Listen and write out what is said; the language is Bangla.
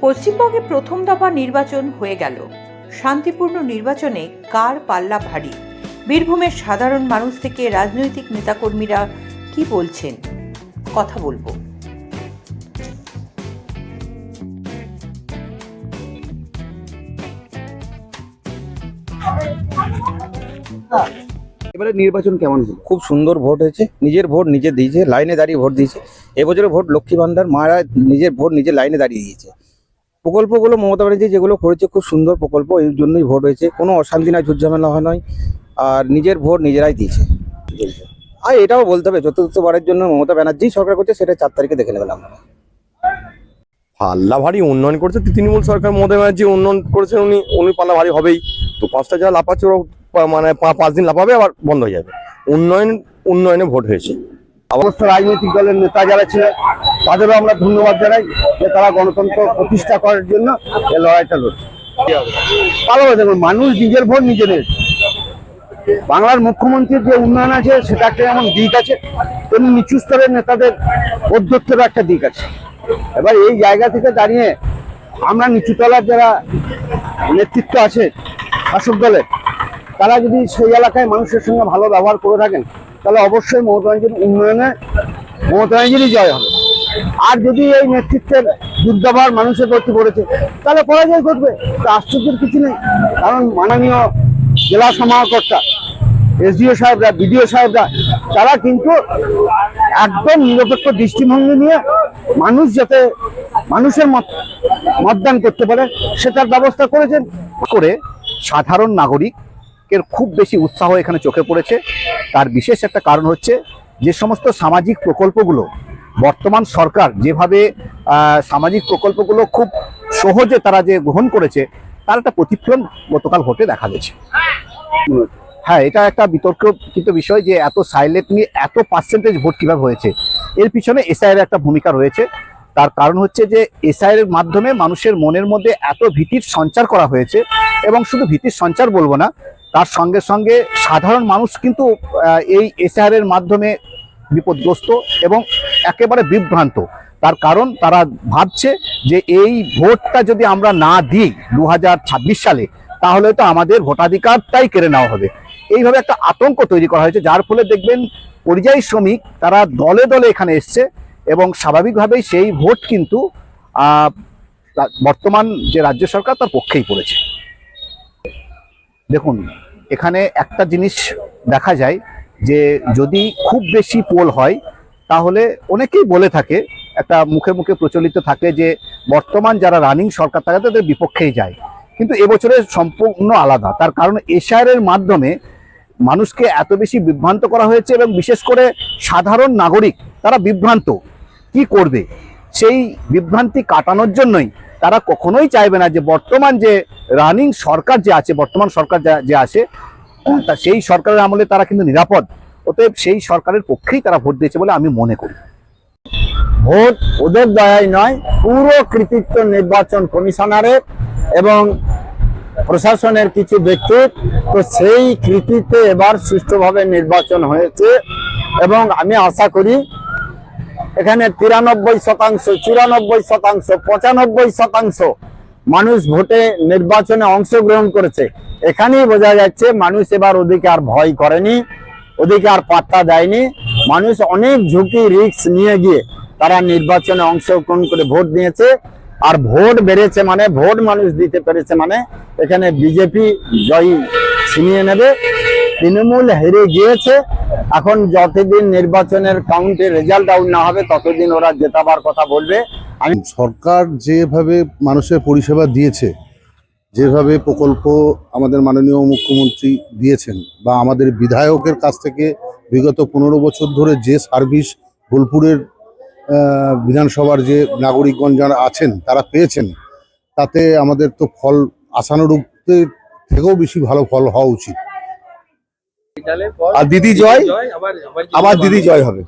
পশ্চিমবঙ্গে প্রথম দফা নির্বাচন হয়ে গেল। শান্তিপূর্ণ নির্বাচনে কার পাল্লা ভারী? বীরভূমের সাধারণ মানুষ থেকে রাজনৈতিক নেতাকর্মীরা কি বলছেন, কথা বলবো। এবারে নির্বাচন কেমন হলো? খুব সুন্দর ভোট হয়েছে। নিজের ভোট নিজে দিয়েছে, লাইনে দাঁড়িয়ে ভোট দিয়েছে। এবছরে ভোট লক্ষ্মী ভান্ডার, মারা নিজের ভোট নিজের লাইনে দাঁড়িয়ে দিয়েছে। প্রকল্পগুলো মমতা ব্যানার্জি যেগুলো করেছে খুব সুন্দর প্রকল্প, এই জন্যই ভোট হয়েছে। কোনো অশান্তি নাই, ঝুটঝামেলা হয় নয়, আর নিজের ভোট নিজেরাই দিয়েছে। আর এটাও বলতে হবে, চতুর্থবারের জন্য মমতা ব্যানার্জি সরকার করছে, সেটা 4 তারিখে দেখে নেবেন আমরা। পাল্লা ভারী উন্নয়ন করেছে তৃণমূল সরকার, মমতা ব্যানার্জি উন্নয়ন করেছেন, উনি পাল্লা ভারী হবেই। তো 5টা যা লাফাচ্ছে ওরা মানে 5 দিন লাফাবে আবার বন্ধ হয়ে যাবে। উন্নয়নে ভোট হয়েছে। সমস্ত রাজনৈতিক দলের নেতা যারা ছিলেন তাদেরও আমরা ধন্যবাদ জানাই যে তারা গণতন্ত্র প্রতিষ্ঠা করার জন্য এই লড়াইটা লড়ছে। ভালো দেখুন, মানুষ নিজের ভোট নিজে নেয়। বাংলার মুখ্যমন্ত্রীর যে উন্নয়ন আছে সেটা একটা যেমন দিক আছে, তেমনি নিচু স্তরের নেতাদের অধ্যক্ষের একটা দিক আছে। এবার এই জায়গা থেকে দাঁড়িয়ে আমরা নিচুতলার যারা নেতৃত্ব আছে শাসক দলের, তারা যদি সেই এলাকায় মানুষের সঙ্গে ভালো ব্যবহার করে থাকেন, তাহলে অবশ্যই মমতা ব্যানার্জির উন্নয়নে মমতা ব্যানার্জিরই জয় হবে। আর যদি এই নেতৃত্বের দুর্ব্যবহার মানুষের প্রতি পড়েছে, তাহলে পরাজয় ঘটবে। তা আশ্চর্যের কিছু নেই, কারণ মাননীয় জেলা সমাহর্তা, এসডিও সাহেবরা, বিডিও সাহেবরা, তারা কিন্তু একদম নিরপেক্ষ দৃষ্টিভঙ্গি নিয়ে মানুষ যাতে মানুষের মতদান করতে পারে সেটার ব্যবস্থা করেছেন। করে সাধারণ নাগরিকের খুব বেশি উৎসাহ এখানে চোখে পড়েছে। তার বিশেষ একটা কারণ হচ্ছে যে সমস্ত সামাজিক প্রকল্পগুলো বর্তমান সরকার যেভাবে সামাজিক প্রকল্পগুলো খুব সহজে তারা যে গ্রহণ করেছে, তার একটা প্রতিফলন গতকাল ভোটে দেখা গেছে। হ্যাঁ, এটা একটা বিতর্কিত বিষয় যে এত সাইলেন্টলি এত পার্সেন্টেজ ভোট কিভাবে হয়েছে। এর পিছনে এসআইয়ের একটা ভূমিকা রয়েছে। তার কারণ হচ্ছে যে এসআইয়ের মাধ্যমে মানুষের মনের মধ্যে এত ভীতির সঞ্চার করা হয়েছে, এবং শুধু ভীতির সঞ্চার বলবো না, তার সঙ্গে সঙ্গে সাধারণ মানুষ কিন্তু এই এসআইয়ের মাধ্যমে বিপদগ্রস্ত এবং একেবারে বিভ্রান্ত। তার কারণ তারা ভাবছে যে এই ভোটটা যদি আমরা না দিই 2026 সালে, তাহলে তো আমাদের ভোটাধিকারটাই কেড়ে নেওয়া হবে। এইভাবে একটা আতঙ্ক তৈরি করা হয়েছে, যার ফলে দেখবেন পরিযায়ী শ্রমিক তারা দলে দলে এখানে এসছে, এবং স্বাভাবিকভাবেই সেই ভোট কিন্তু বর্তমান যে রাজ্য সরকার তার পক্ষেই পড়েছে। দেখুন, এখানে একটা জিনিস দেখা যায় যে যদি খুব বেশি পোল হয়, তাহলে অনেকেই বলে থাকে, একটা মুখে মুখে প্রচলিত থাকে যে বর্তমান যারা রানিং সরকার থাকে তাদের বিপক্ষেই যায়। কিন্তু এবছরে সম্পূর্ণ আলাদা। তার কারণ এসআইআরের মাধ্যমে মানুষকে এত বেশি বিভ্রান্ত করা হয়েছে, এবং বিশেষ করে সাধারণ নাগরিক তারা বিভ্রান্ত কি করবে, সেই বিভ্রান্তি কাটানোর জন্যই তারা কখনোই চাইবে না যে বর্তমান যে রানিং সরকার যে আছে, বর্তমান সরকার যে আছে, তা সেই সরকারের আমলে তারা কিন্তু নিরাপদ। অতএব সেই সরকারের পক্ষেই তারা ভোট দিয়েছে বলে আমি মনে করি। ভোট ওদের দয়ায় নয়, পুরো কৃতিত্ব নির্বাচন কমিশনারের এবং প্রশাসনের কিছু ব্যক্তির। তো সেই কৃতিত্বে এবার সুষ্ঠুভাবে নির্বাচন হয়েছে, এবং আমি আশা করি এখানে 93%, 94%, 95% মানুষ ভোটে নির্বাচনে অংশগ্রহণ করেছে। এখানেই বোঝা যাচ্ছে মানুষ এবার ওদিকে আর ভয় করেনি, ওদিকে আর পাত্তা দেয়নি। মানুষ অনেক ঝুঁকি রিস্ক নিয়ে গিয়ে তারা নির্বাচনে অংশগ্রহণ করে ভোট দিয়েছে। আর ভোট বেড়েছে মানে, ভোট মানুষ দিতে পেরেছে মানে, এখানে বিজেপি জয়ী ছিনিয়ে নেবে। তৃণমূল হেরে গিয়েছে। এখন যতদিন নির্বাচনের কাউন্টে রেজাল্ট আউট না হবে, ততদিন ওরা জেতাবার কথা বলবে। সরকার যেভাবে মানুষের পরিষেবা দিয়েছে, যেভাবে প্রকল্প আমাদের মাননীয় মুখ্যমন্ত্রী দিয়েছেন, বা আমাদের বিধায়কের কাছ থেকে বিগত 15 বছর ধরে যে সার্ভিস বোলপুরের বিধানসভার যে নাগরিকগণ যারা আছেন তারা পেয়েছেন, তাতে আমাদের তো ফল আশানুরূপ থেকেও বেশি ভালো ফল হওয়া উচিত। আর দিদি জয়, আবার দিদি জয় হবে।